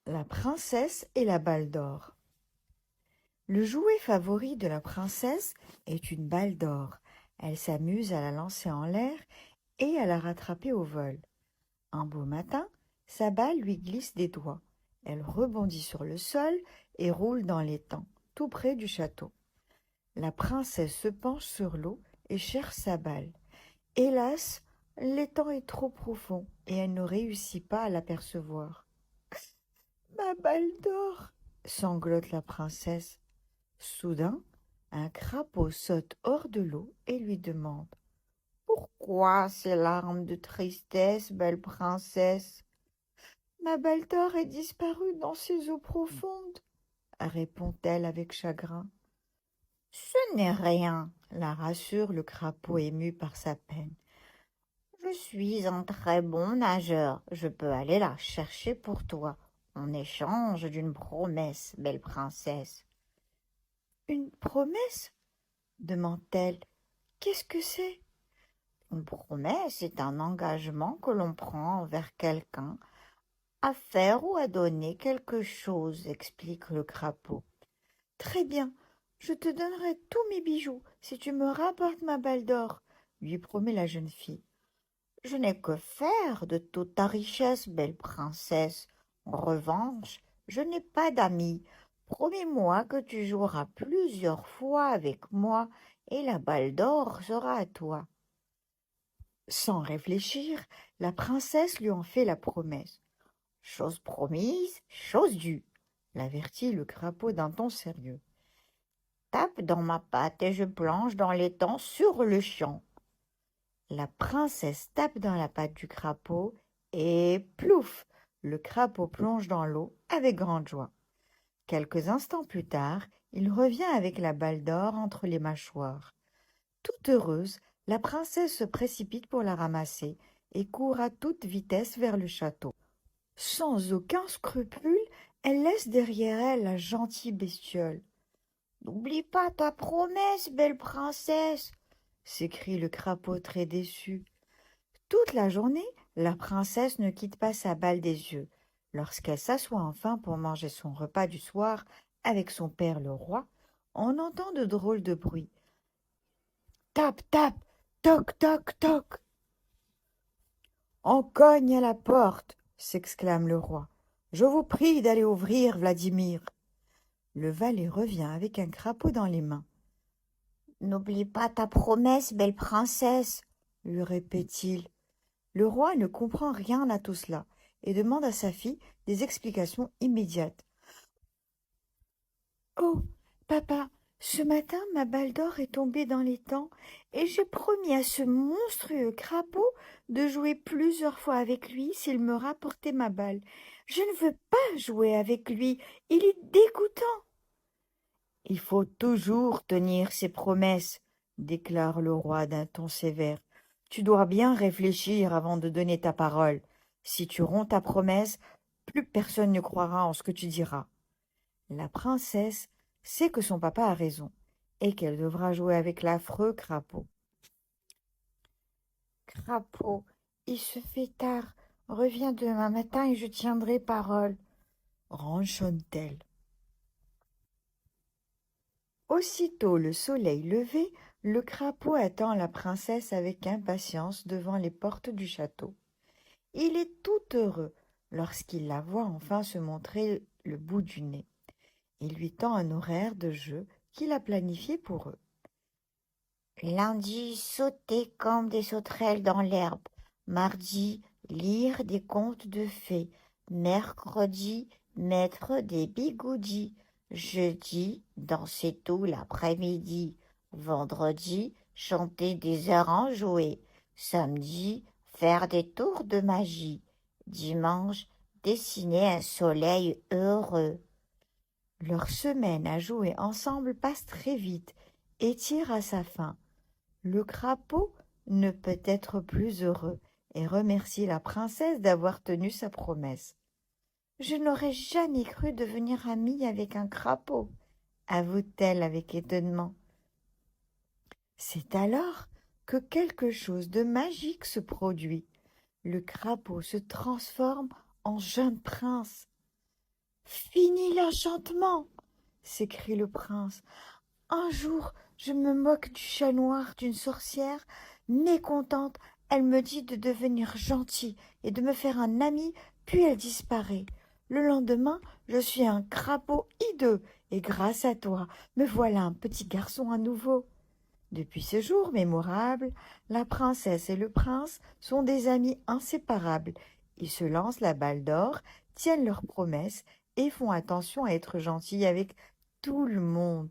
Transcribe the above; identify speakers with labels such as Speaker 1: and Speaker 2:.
Speaker 1: La princesse et la balle d'or. Le jouet favori de la princesse est une balle d'or. Elle s'amuse à la lancer en l'air et à la rattraper au vol. Un beau matin, sa balle lui glisse des doigts. Elle rebondit sur le sol et roule dans l'étang, tout près du château. La princesse se penche sur l'eau et cherche sa balle. Hélas, l'étang est trop profond et elle ne réussit pas à l'apercevoir. Ma balle d'or, sanglote la princesse. Soudain, un crapaud saute hors de l'eau et lui demande: Pourquoi ces larmes de tristesse, belle princesse? Ma balle d'or est disparue dans ces eaux profondes, répond-elle avec chagrin. Ce n'est rien, la rassure le crapaud ému par sa peine. Je suis un très bon nageur, je peux aller la chercher pour toi, en échange d'une promesse, belle princesse. Une promesse? Demande-t-elle. Qu'est-ce que c'est? Une promesse est un engagement que l'on prend envers quelqu'un, à faire ou à donner quelque chose, explique le crapaud. Très bien, je te donnerai tous mes bijoux si tu me rapportes ma balle d'or, lui promet la jeune fille. Je n'ai que faire de toute ta richesse, belle princesse. En revanche, je n'ai pas d'amis. Promets-moi que tu joueras plusieurs fois avec moi et la balle d'or sera à toi. Sans réfléchir, la princesse lui en fait la promesse. Chose promise, chose due, l'avertit le crapaud d'un ton sérieux. Tape dans ma patte et je plonge dans l'étang sur le champ. La princesse tape dans la patte du crapaud et plouf, le crapaud plonge dans l'eau avec grande joie. Quelques instants plus tard, il revient avec la balle d'or entre les mâchoires. Toute heureuse, la princesse se précipite pour la ramasser et court à toute vitesse vers le château. Sans aucun scrupule, elle laisse derrière elle la gentille bestiole. N'oublie pas ta promesse, belle princesse, s'écrie le crapaud très déçu. Toute la journée, la princesse ne quitte pas sa balle des yeux. Lorsqu'elle s'assoit enfin pour manger son repas du soir avec son père le roi, on entend de drôles de bruits. Tape, tape, toc, toc, toc. On cogne à la porte, s'exclame le roi. Je vous prie d'aller ouvrir, Vladimir. Le valet revient avec un crapaud dans les mains. N'oublie pas ta promesse, belle princesse, lui répète-t-il. Le roi ne comprend rien à tout cela et demande à sa fille des explications immédiates. Oh, papa, ce matin ma balle d'or est tombée dans l'étang et j'ai promis à ce monstrueux crapaud de jouer plusieurs fois avec lui s'il me rapportait ma balle. Je ne veux pas jouer avec lui, il est dégoûtant. Il faut toujours tenir ses promesses, déclare le roi d'un ton sévère. Tu dois bien réfléchir avant de donner ta parole. Si tu romps ta promesse, plus personne ne croira en ce que tu diras. La princesse sait que son papa a raison et qu'elle devra jouer avec l'affreux crapaud. Crapaud, il se fait tard. Reviens demain matin et je tiendrai parole, ronchonne-t-elle. Aussitôt le soleil levé, le crapaud attend la princesse avec impatience devant les portes du château. Il est tout heureux lorsqu'il la voit enfin se montrer le bout du nez. Il lui tend un horaire de jeu qu'il a planifié pour eux. Lundi, sauter comme des sauterelles dans l'herbe. Mardi, lire des contes de fées. Mercredi, mettre des bigoudis. Jeudi, danser tout l'après-midi. Vendredi, chanter des airs enjoués. Samedi, faire des tours de magie. Dimanche, dessiner un soleil heureux. Leur semaine à jouer ensemble passe très vite et tire à sa fin. Le crapaud ne peut être plus heureux et remercie la princesse d'avoir tenu sa promesse. Je n'aurais jamais cru devenir amie avec un crapaud, avoue-t-elle avec étonnement. C'est alors que quelque chose de magique se produit. Le crapaud se transforme en jeune prince. Fini l'enchantement, s'écrie le prince. Un jour, je me moque du chat noir d'une sorcière. Mécontente, elle me dit de devenir gentille et de me faire un ami, puis elle disparaît. Le lendemain, je suis un crapaud hideux, et grâce à toi, me voilà un petit garçon à nouveau. Depuis ce jour mémorable, la princesse et le prince sont des amis inséparables. Ils se lancent la balle d'or, tiennent leurs promesses et font attention à être gentils avec tout le monde.